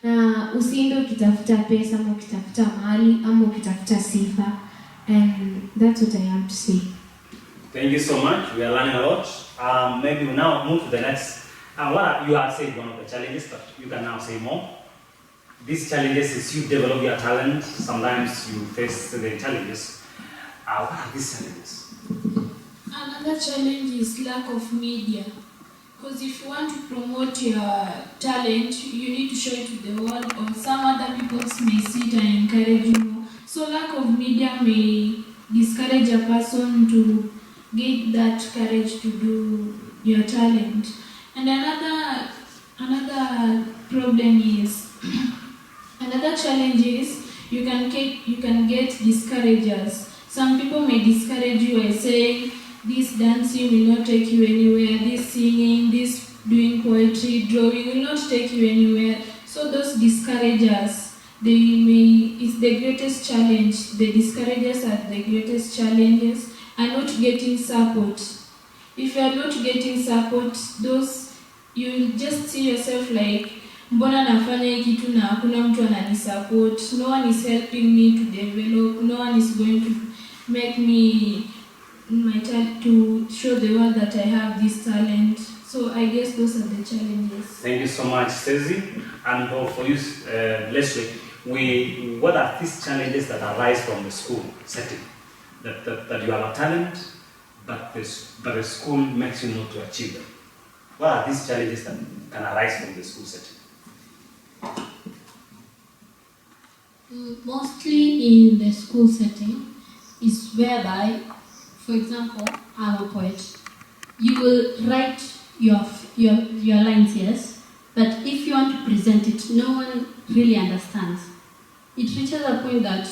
na usiende ukitafuta pesa ama ukitafuta mali ama ukitafuta sifa. And that's what I have to say. Thank you so much. We are learning a lot. Maybe we now move to the next. What you have said one of the challenges, but you can now say more. These challenges is you develop your talent. Sometimes you face the challenges. What are these challenges? Another challenge is lack of media. Because if you want to promote your talent, you need to show it to the world, or some other people may see it and encourage you more. So lack of media may discourage a person to get that courage to do your talent. And another problem is, another challenge is you can get discouragers. Some people may discourage you by saying, this dancing will not take you anywhere, this singing, this doing poetry, drawing will not take you anywhere. So those discouragers, it's the greatest challenge. The discouragers are the greatest challenges, and not getting support. If you are not getting support, you will just see yourself like, mbona nafanya hii kitu na hakuna mtu ananisupport, no one is helping me to develop, no one is going to make me to show the world that I have this talent. So I guess those are the challenges. Thank you so much, Stacey. And for you, Leslie, what are these challenges that arise from the school setting? That you have a talent, but the school makes you not to achieve them. What are these challenges that can arise from the school setting? Mostly in the school setting is whereby, for example, I'm a poet. You will write your lines, yes, but if you want to present it, no one really understands. It reaches a point that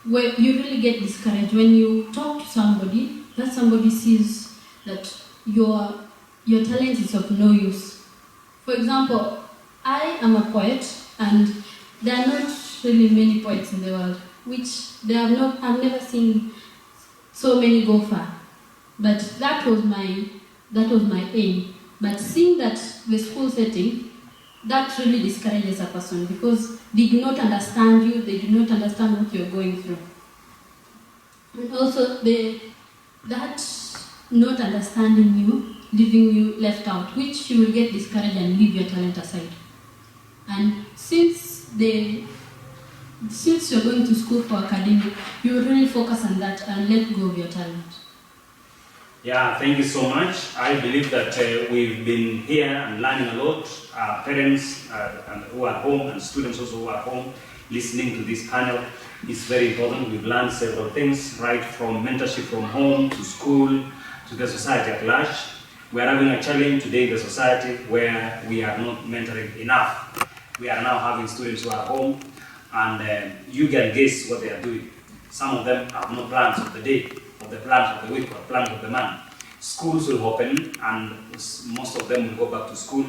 where you really get discouraged when you talk to somebody, that somebody sees that your talent is of no use. For example, I am a poet, and there are not really many poets in the world, which I've never seen so many go far. But that was my aim. But seeing that the school setting, that really discourages a person, because they do not understand you, they do not understand what you're going through. And also that not understanding you, leaving you left out, which you will get discouraged and leave your talent aside. And since you're going to school for academic, you will really focus on that and let go of your talent. Yeah, thank you so much. I believe that we've been here and learning a lot. Parents and who are home, and students also who are home, listening to this panel is very important. We've learned several things, right from mentorship from home to school to the society at large. We are having a challenge today in the society where we are not mentoring enough. We are now having students who are home, and you can guess what they are doing. Some of them have no plans of the day, or the plans of the week, or plans of the month. Schools will open, and most of them will go back to school,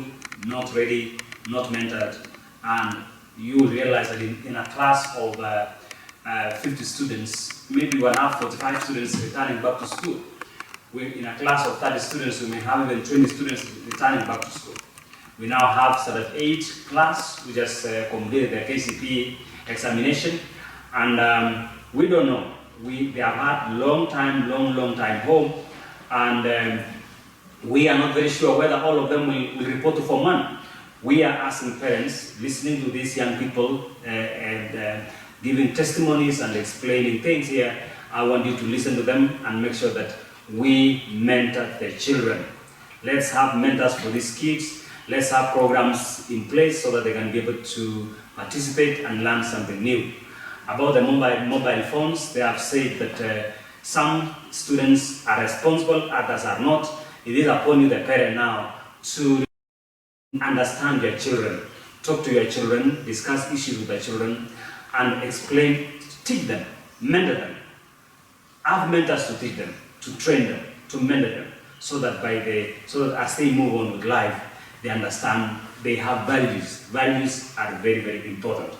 not ready, not mentored, and you will realize that in a class of 50 students, maybe we have 45 students returning back to school. In a class of 30 students, we may have even 20 students returning back to school. We now have sort of 8 class who just completed their KCPE examination, and we don't know. They have had long time home, and we are not very sure whether all of them will report to Form 1. We are asking parents, listening to these young people, and giving testimonies and explaining things here, I want you to listen to them and make sure that we mentor the children. Let's have mentors for these kids. Let's have programs in place so that they can be able to participate and learn something new. About the mobile phones, they have said that some students are responsible, others are not. It is upon you, the parent, now to understand your children. Talk to your children, discuss issues with the children, and explain, teach them, mentor them. Have mentors to teach them, to train them, to mentor them, so that as they move on with life, they understand they have values. Values are very, very important.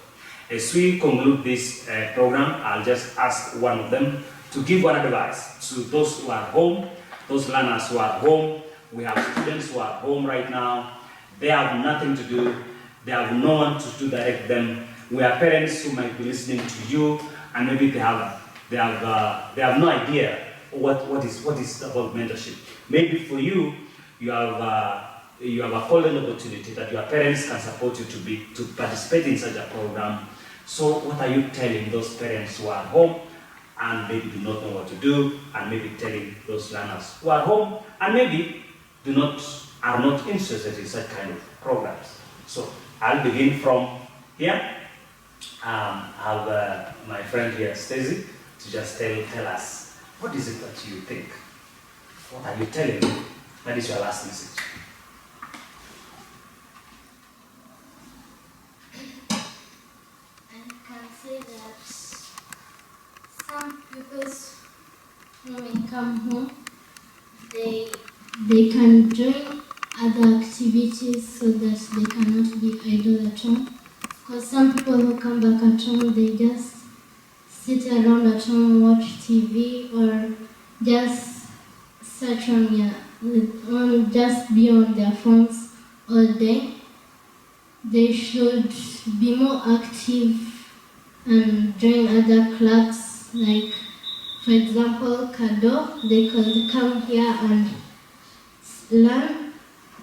As we conclude this program, I'll just ask one of them to give one advice to those who are home, those learners who are home. We have students who are home right now. They have nothing to do. They have no one to direct them. We have parents who might be listening to you, and maybe they have no idea what is about mentorship. Maybe for you, you have a golden opportunity that your parents can support you to participate in such a program. So what are you telling those parents who are home and maybe do not know what to do, and maybe telling those learners who are home and maybe are not interested in such kind of programs? So I'll begin from here. I have my friend here, Stacey, to just tell us, what is it that you think? What are you telling them? That is your last message. I can say that some people when they come home, they can join other activities so that they cannot be idle at home. Because some people who come back at home, they just sit around at home, watch TV, or just search just be on their phones all day. They should be more active and join other clubs, like, for example, Kado. They could come here and learn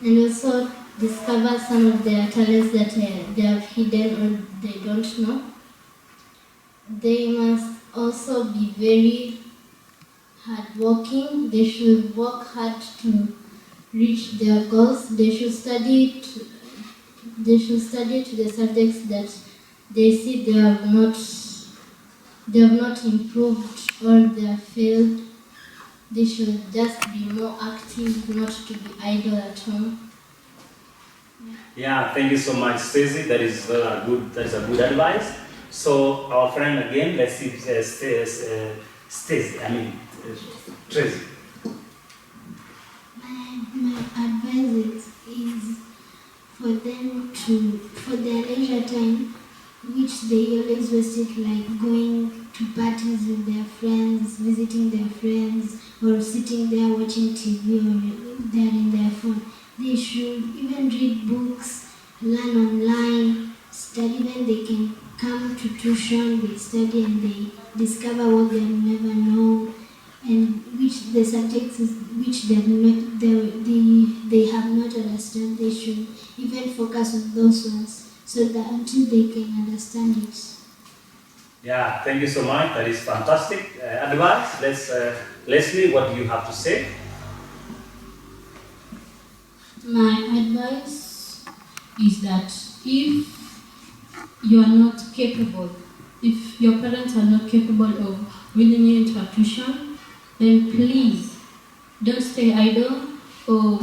and also discover some of their talents that they have hidden or they don't know. They must also be very hardworking. They should work hard to reach their goals. They should study to the subjects that they see they have not improved or they have failed. They should just be more active, not to be idle at home. Yeah, thank you so much, Stacey. That is a good advice. So our friend again, let's see, Stacey. Tracy. My advice is for them for their leisure time, which they always waste it, like going to parties with their friends, visiting their friends, or sitting there watching TV or they're in their phone. They should even read books, learn online, study. When they can come to tuition, they study and they discover what they never know, and which the subjects which they have not understood. They should even focus on those ones so that until they can understand it. Yeah, thank you so much. That is fantastic advice. Let's Leslie, what do you have to say? My advice is that if you are not capable, if your parents are not capable of willing you into a tuition, then please don't stay idle, or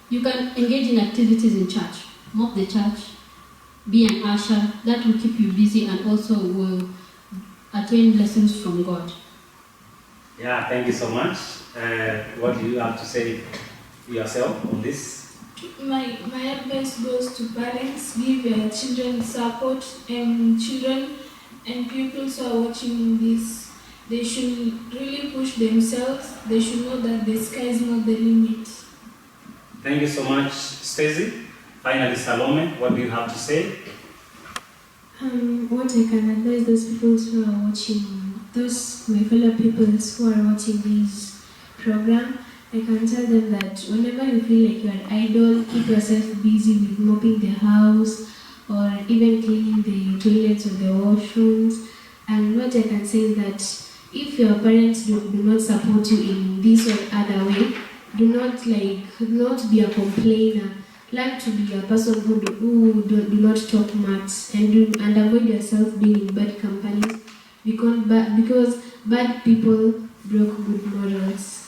you can engage in activities in church. Mop the church, be an usher. That will keep you busy and also will attain blessings from God. Yeah, thank you so much. What do you have to say yourself on this? My advice goes to parents: give your children support, and children and pupils who are watching this, they should really push themselves. They should know that the sky is not the limit. Thank you so much, Stacey. Finally, Salome, what do you have to say? What I can advise those people who are watching, my fellow peoples who are watching this program, I can tell them that whenever you feel like you are idle, keep yourself busy with mopping the house or even cleaning the toilets or the washrooms, And what I can say is that if your parents do not support you in this or other way, do not be a complainer. Learn to be a person who do not talk much, and avoid yourself being in bad companies, because bad people broke good morals.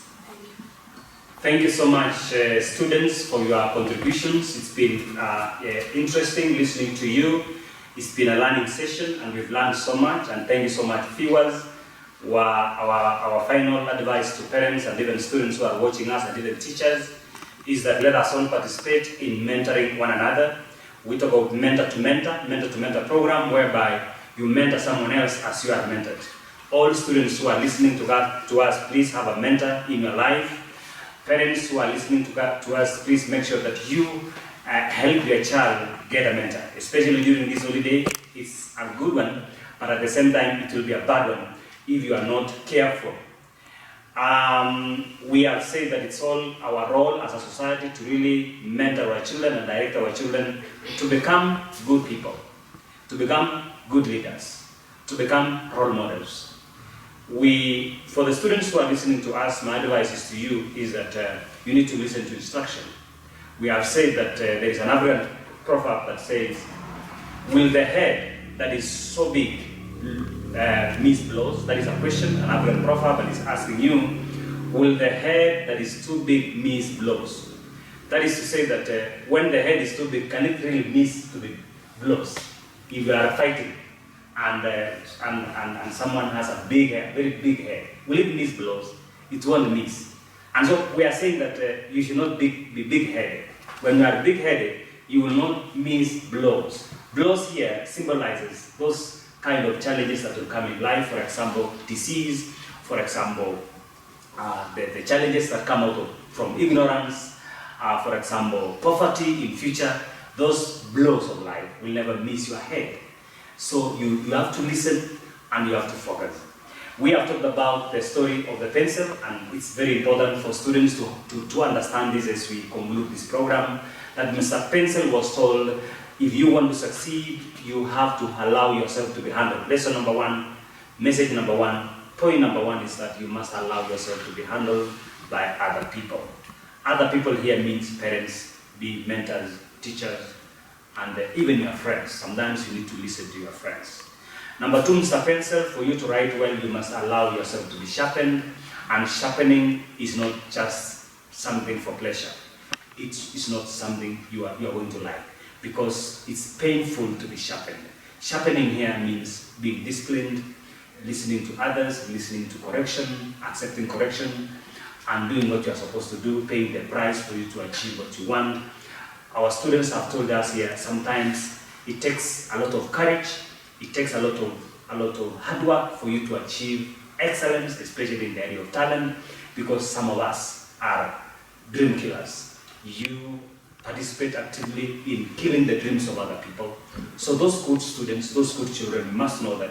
Thank you so much, students, for your contributions. It's been interesting listening to you. It's been a learning session, and we've learned so much. And thank you so much, viewers. Our final advice to parents and even students who are watching us and even teachers is that let us all participate in mentoring one another. We talk about mentor-to-mentor program, whereby you mentor someone else as you are mentored. All students who are listening to us, please have a mentor in your life. Parents who are listening to us, please make sure that you help your child get a mentor, especially during this holiday. It's a good one, but at the same time, it will be a bad one if you are not careful. We have said that it's all our role as a society to really mentor our children and direct our children to become good people, to become good leaders, to become role models. For the students who are listening to us, my advice to you is that you need to listen to instruction. We have said that there is an African proverb that says, will the head that is so big miss blows? That is a question, an African proverb, and is asking you, will the head that is too big miss blows? That is to say that when the head is too big, can it really miss too big blows? If you are fighting and someone has a big head, very big head, will it miss blows? It won't miss. And so we are saying that you should not be big-headed. When you are big-headed, you will not miss blows. Blows here symbolizes those kind of challenges that will come in life. For example, disease. For example, the challenges that come out from ignorance. For example, poverty in future. Those blows of life will never miss your head. So you have to listen and you have to focus. We have talked about the story of the pencil, and it's very important for students to understand this as we conclude this program, that Mr. Pencil was told, if you want to succeed, you have to allow yourself to be handled. Lesson number one, message number one, point number one is that you must allow yourself to be handled by other people. Other people here means parents, be mentors, teachers, and even your friends. Sometimes you need to listen to your friends. Number two, Mr. Pencil, for you to write well, you must allow yourself to be sharpened. And sharpening is not just something for pleasure. It's not something you are going to like, because it's painful to be sharpened. Sharpening here means being disciplined, listening to others, listening to correction, accepting correction, and doing what you are supposed to do, paying the price for you to achieve what you want. Our students have told us here, sometimes it takes a lot of courage, it takes a lot of hard work for you to achieve excellence, especially in the area of talent, because some of us are dream killers. You participate actively in killing the dreams of other people. So those good students, those good children, must know that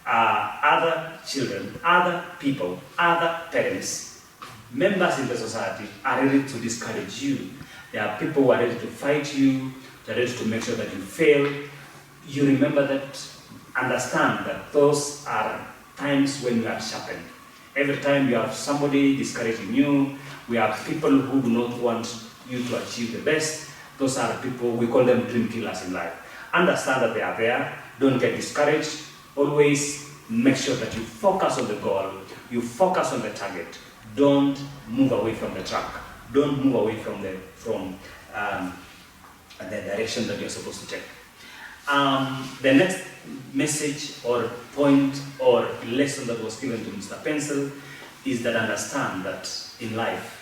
other children, other people, other parents, members in the society are ready to discourage you. There are people who are ready to fight you, they're ready to make sure that you fail. You remember that, understand that those are times when you are sharpened. Every time you have somebody discouraging you, we have people who do not want you to achieve the best. Those are people, we call them dream killers in life. Understand that they are there, don't get discouraged. Always make sure that you focus on the goal, you focus on the target. Don't move away from the track. Don't move away from the direction that you're supposed to take. The next message or point or lesson that was given to Mr. Pencil is that understand that in life,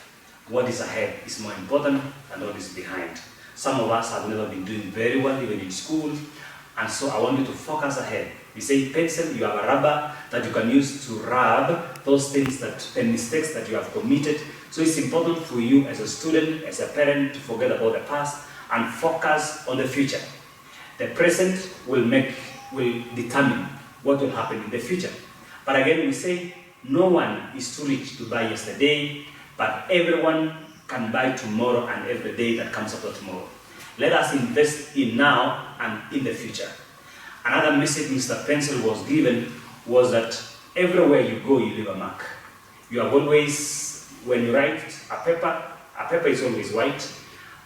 what is ahead is more important than what is behind. Some of us have never been doing very well even in school, and so I want you to focus ahead. We say pencil, you have a rubber that you can use to rub those things, the mistakes that you have committed. So it's important for you as a student, as a parent, to forget about the past and focus on the future. The present will determine what will happen in the future. But again, we say no one is too rich to buy yesterday, but everyone can buy tomorrow and every day that comes after tomorrow. Let us invest in now and in the future. Another message Mr. Pencil was given was that everywhere you go, you leave a mark. You have always, when you write a paper is always white,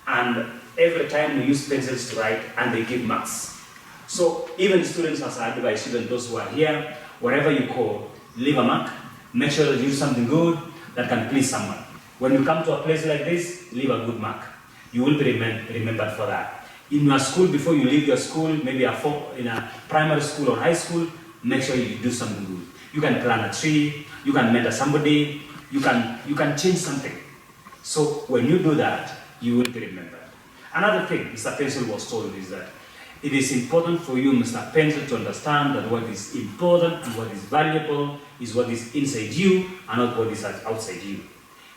and every time we use pencils to write, and they give marks. So even students, as I advise students, those who are here, wherever you go, leave a mark. Make sure that you do something good that can please someone. When you come to a place like this, leave a good mark. You will be remembered for that. In your school, before you leave your school, maybe in a primary school or high school, make sure you do something good. You can plant a tree, you can mentor somebody, you can change something. So when you do that, you will be remembered. Another thing Mr. Pencil was told is that it is important for you, Mr. Pencil, to understand that what is important and what is valuable is what is inside you and not what is outside you.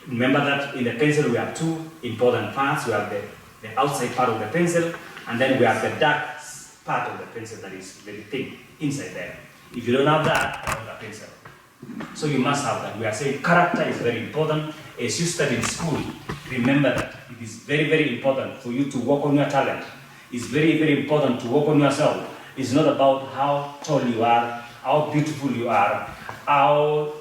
Remember that in the pencil we have two important parts. We have the outside part of the pencil, and then we have the dark part of the pencil that is very thin inside there. If you don't have that, you don't have a pencil. So you must have that. We are saying character is very important. As you study in school, remember that it is very, very important for you to work on your talent. It's very, very important to work on yourself. It's not about how tall you are, how beautiful you are, how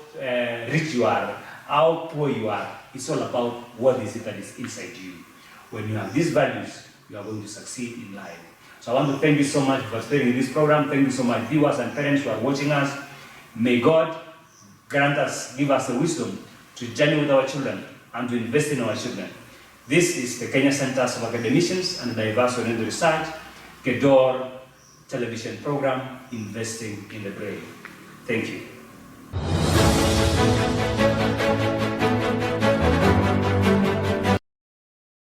rich you are, how poor you are. It's all about what is it that is inside you. When you have these values, you are going to succeed in life. So I want to thank you so much for staying in this program. Thank you so much, viewers and parents who are watching us. May God give us the wisdom to journey with our children and to invest in our children. This is the Kenya Centers of Academicians and Diverse Oriented Research, KEDOR television program, Investing in the Brain. Thank you.